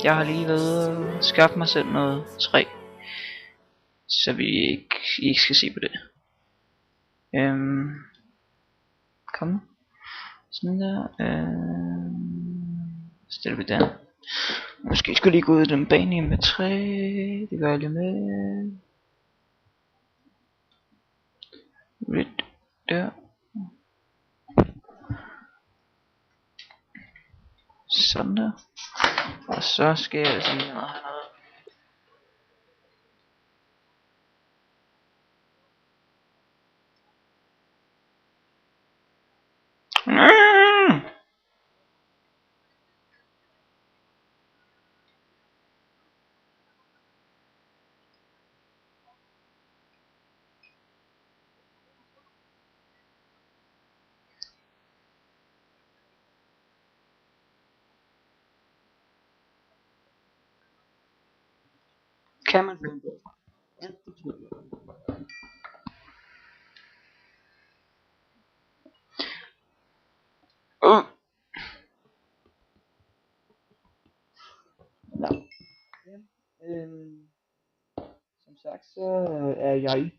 Jeg har lige været og skaffe mig selv noget træ, så I ikke skal se på det. Kom. Sådan der. Stiller vi der. Måske skulle lige gå ud af den bane med træ. Det gør jeg lige med. Lidt der. Sådan der. Og så skal jeg altså lige noget hernede. Kan man finde det? Ja, det tror jeg. Nå. Ja. Som sagt, så er jeg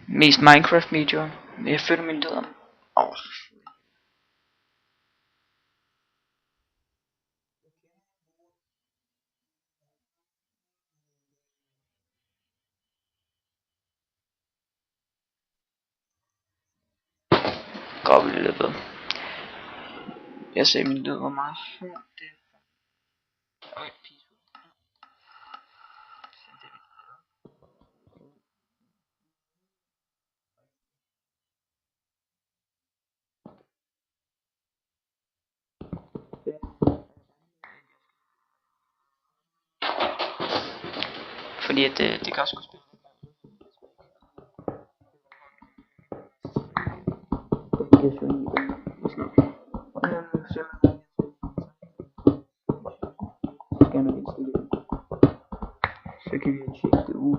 mest Minecraft videoer. Jeg føler min død om. Går vi lidt ved. Jeg ser min død var meget før det. Fordi at det kan også spille. Så kan vi tjekke det ud.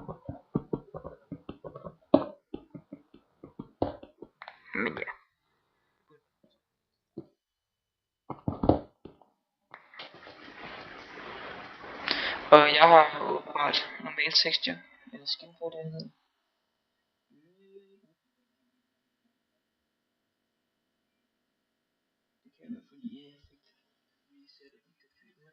Men ja. Og jeg har åbenbart normal texture. Eller skin for det hedder. Det kan jeg fordi jeg fik resettet min computer.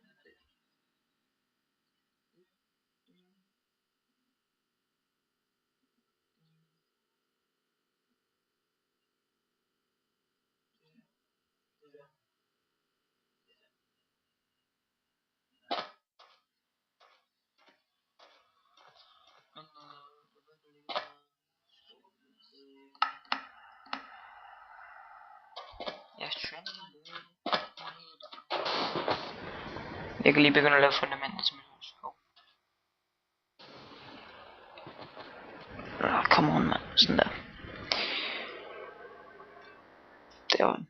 Jeg kan lige begynde at lave fundamentet til mit hus. Come on, mand. Sådan der. Der var den.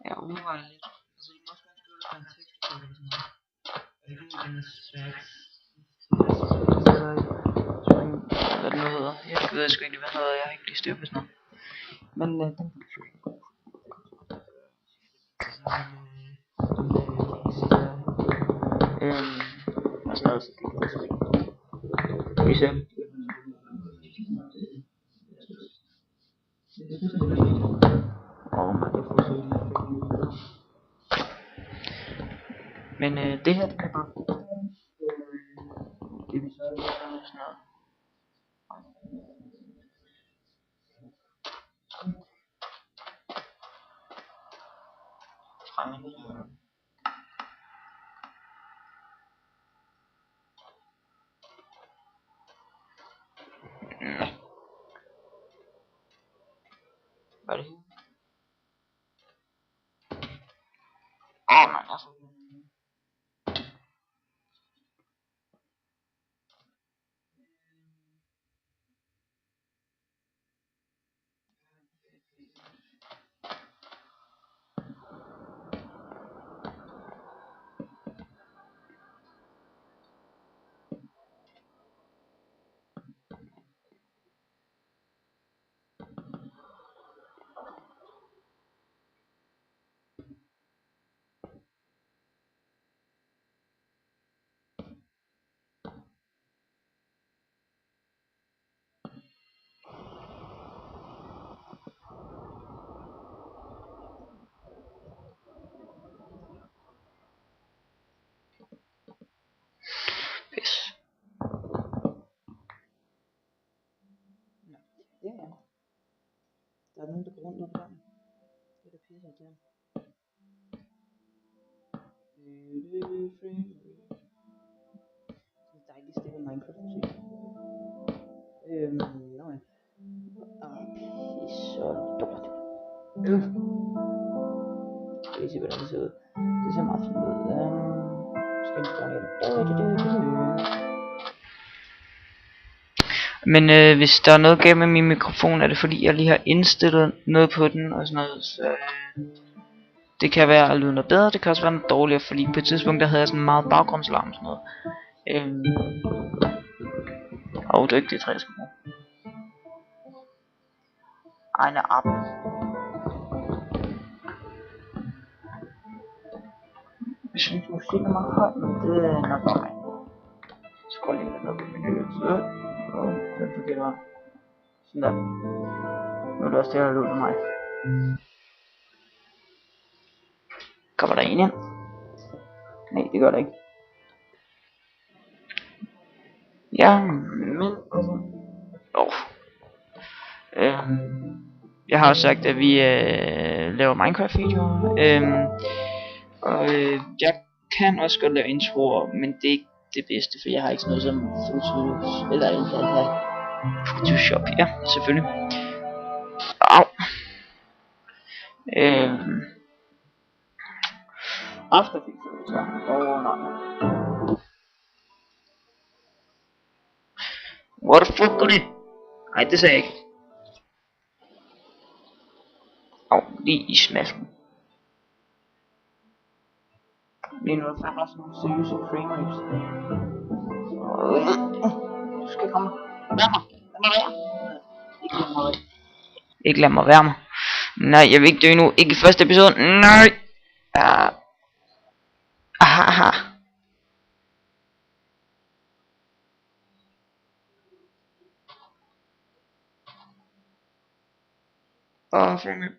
Jeg overvejer lidt. Altså, I må også gerne skrive en tekst på det sådan noget. Jeg kan ikke den tracks. Hvad det nu hedder. Jeg ved sgu ikke, hvad det hedder. Jeg har ikke lige styr på sådan noget. Men den kan du skrive. Og sådan noget, så det kan du skrive. Vi ser. Men det her, det kan bare det vi så sådan noget. Hvad er det her? Man, altså. til ham. Det er dejligt stille Minecraft-musik. Nå ja. Pisse lort. Skal vi se, hvordan det ser ud. Det ser meget fint ud. Skal vi starte igen. Men hvis der er noget galt med min mikrofon, er det fordi jeg lige har indstillet noget på den og sådan noget, så det kan være at lyde noget bedre, det kan også være noget dårligere, fordi på et tidspunkt der havde jeg sådan meget baggrundslarm og sådan noget. Det er ikke det træ, jeg skal bruge. Eine App. Jeg synes musikken er meget høj, men det er nok bare mig. Så går lige lidt op i miljøet. Den forkerte vej. Sådan der. Nu er det også det, der lød for mig. Kommer der en ind? Nej, det gør der ikke. Ja, men altså... jeg har også sagt, at vi laver Minecraft-videoer. Jeg kan også godt lave introer, men det er ikke det bedste, for jeg har ikke sådan noget som Photoshop, eller Photoshop, ja, selvfølgelig. Au. Afterfix, så. Nej. What the fuck, det? Nej, det sagde jeg ikke. Lige i smasken. Lige nu er der bare sådan nogle seriøse frame rates. Du skal komme. Vær mig. Lad mig være. Ikke lad mig være mig. Nej, jeg vil ikke dø nu. Ikke i første episode. Nej. Aha. Frame rate.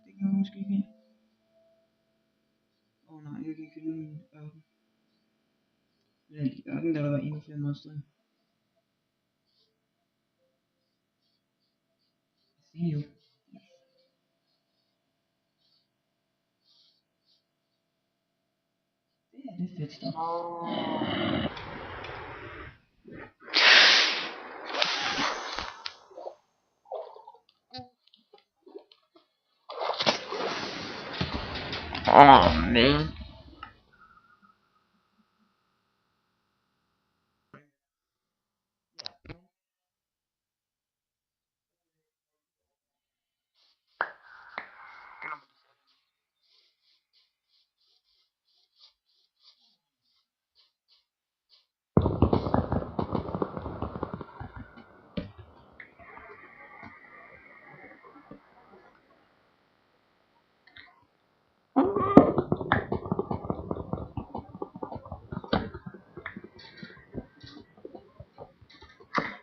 Det kan måske ikke. Nej, jeg kan ikke finde min ørken. Ørken, der var endnu flere monster. See you. Det er fedt stof. Man.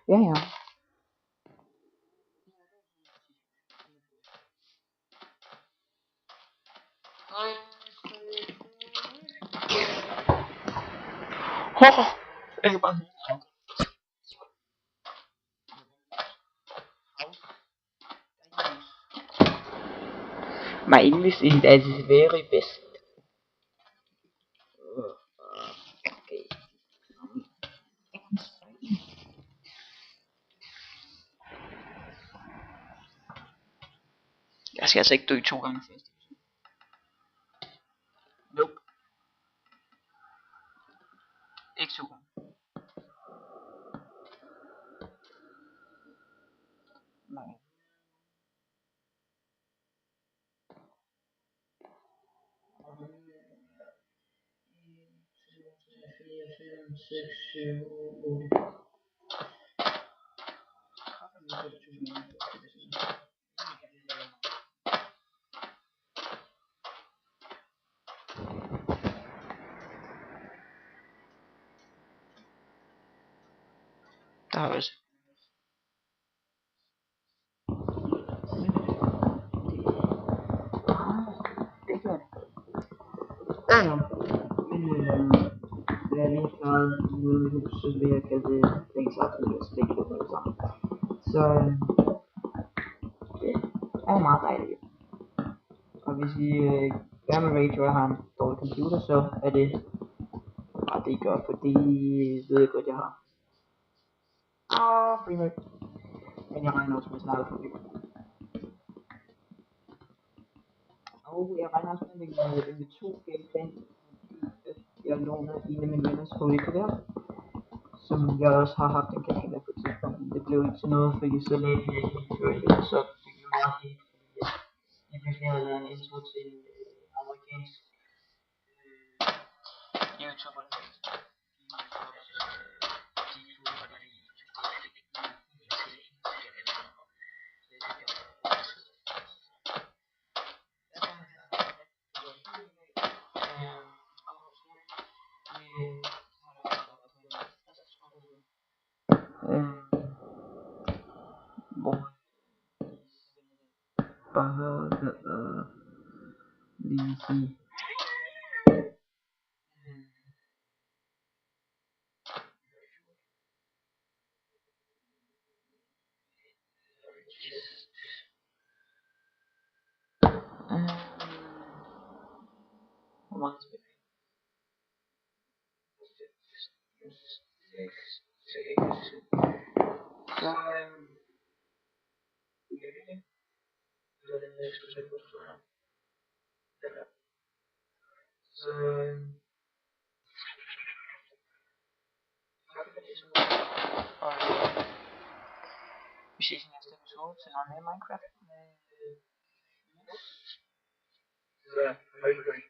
Ja. Jeg kan bare høre. My English is very best. Okay. Jeg skal altså ikke dø 2 gange først. Nope. Ikke 2 gange. Nej. 6, 7, 8. Der har vi også. Det gør det. Ja. Men da jeg lige har klaret ude i huset, så vil jeg kalde det dagens aften, så det ikke går det sammen. Så det er meget dejligt. hvis I gerne vil rage og har en dårlig computer, så er det bare det I gør, fordi ved jeg godt jeg har. Free. Men jeg regner også med snart for det. Og jeg regner også med med 2 gameplan. Jeg låner en af mine venners hovedkuvert, som jeg også har haft en kanal af på et tidspunkt. Det blev ikke til noget, fordi så lagde jeg ikke helt før det, så fik jeg meget helt, fordi jeg pludselig havde lavet en intro til en amerikansk YouTuber. Hvor bare lige sige hvor mange spil. Så vi ses i næste episode til noget mere Minecraft. Så hej.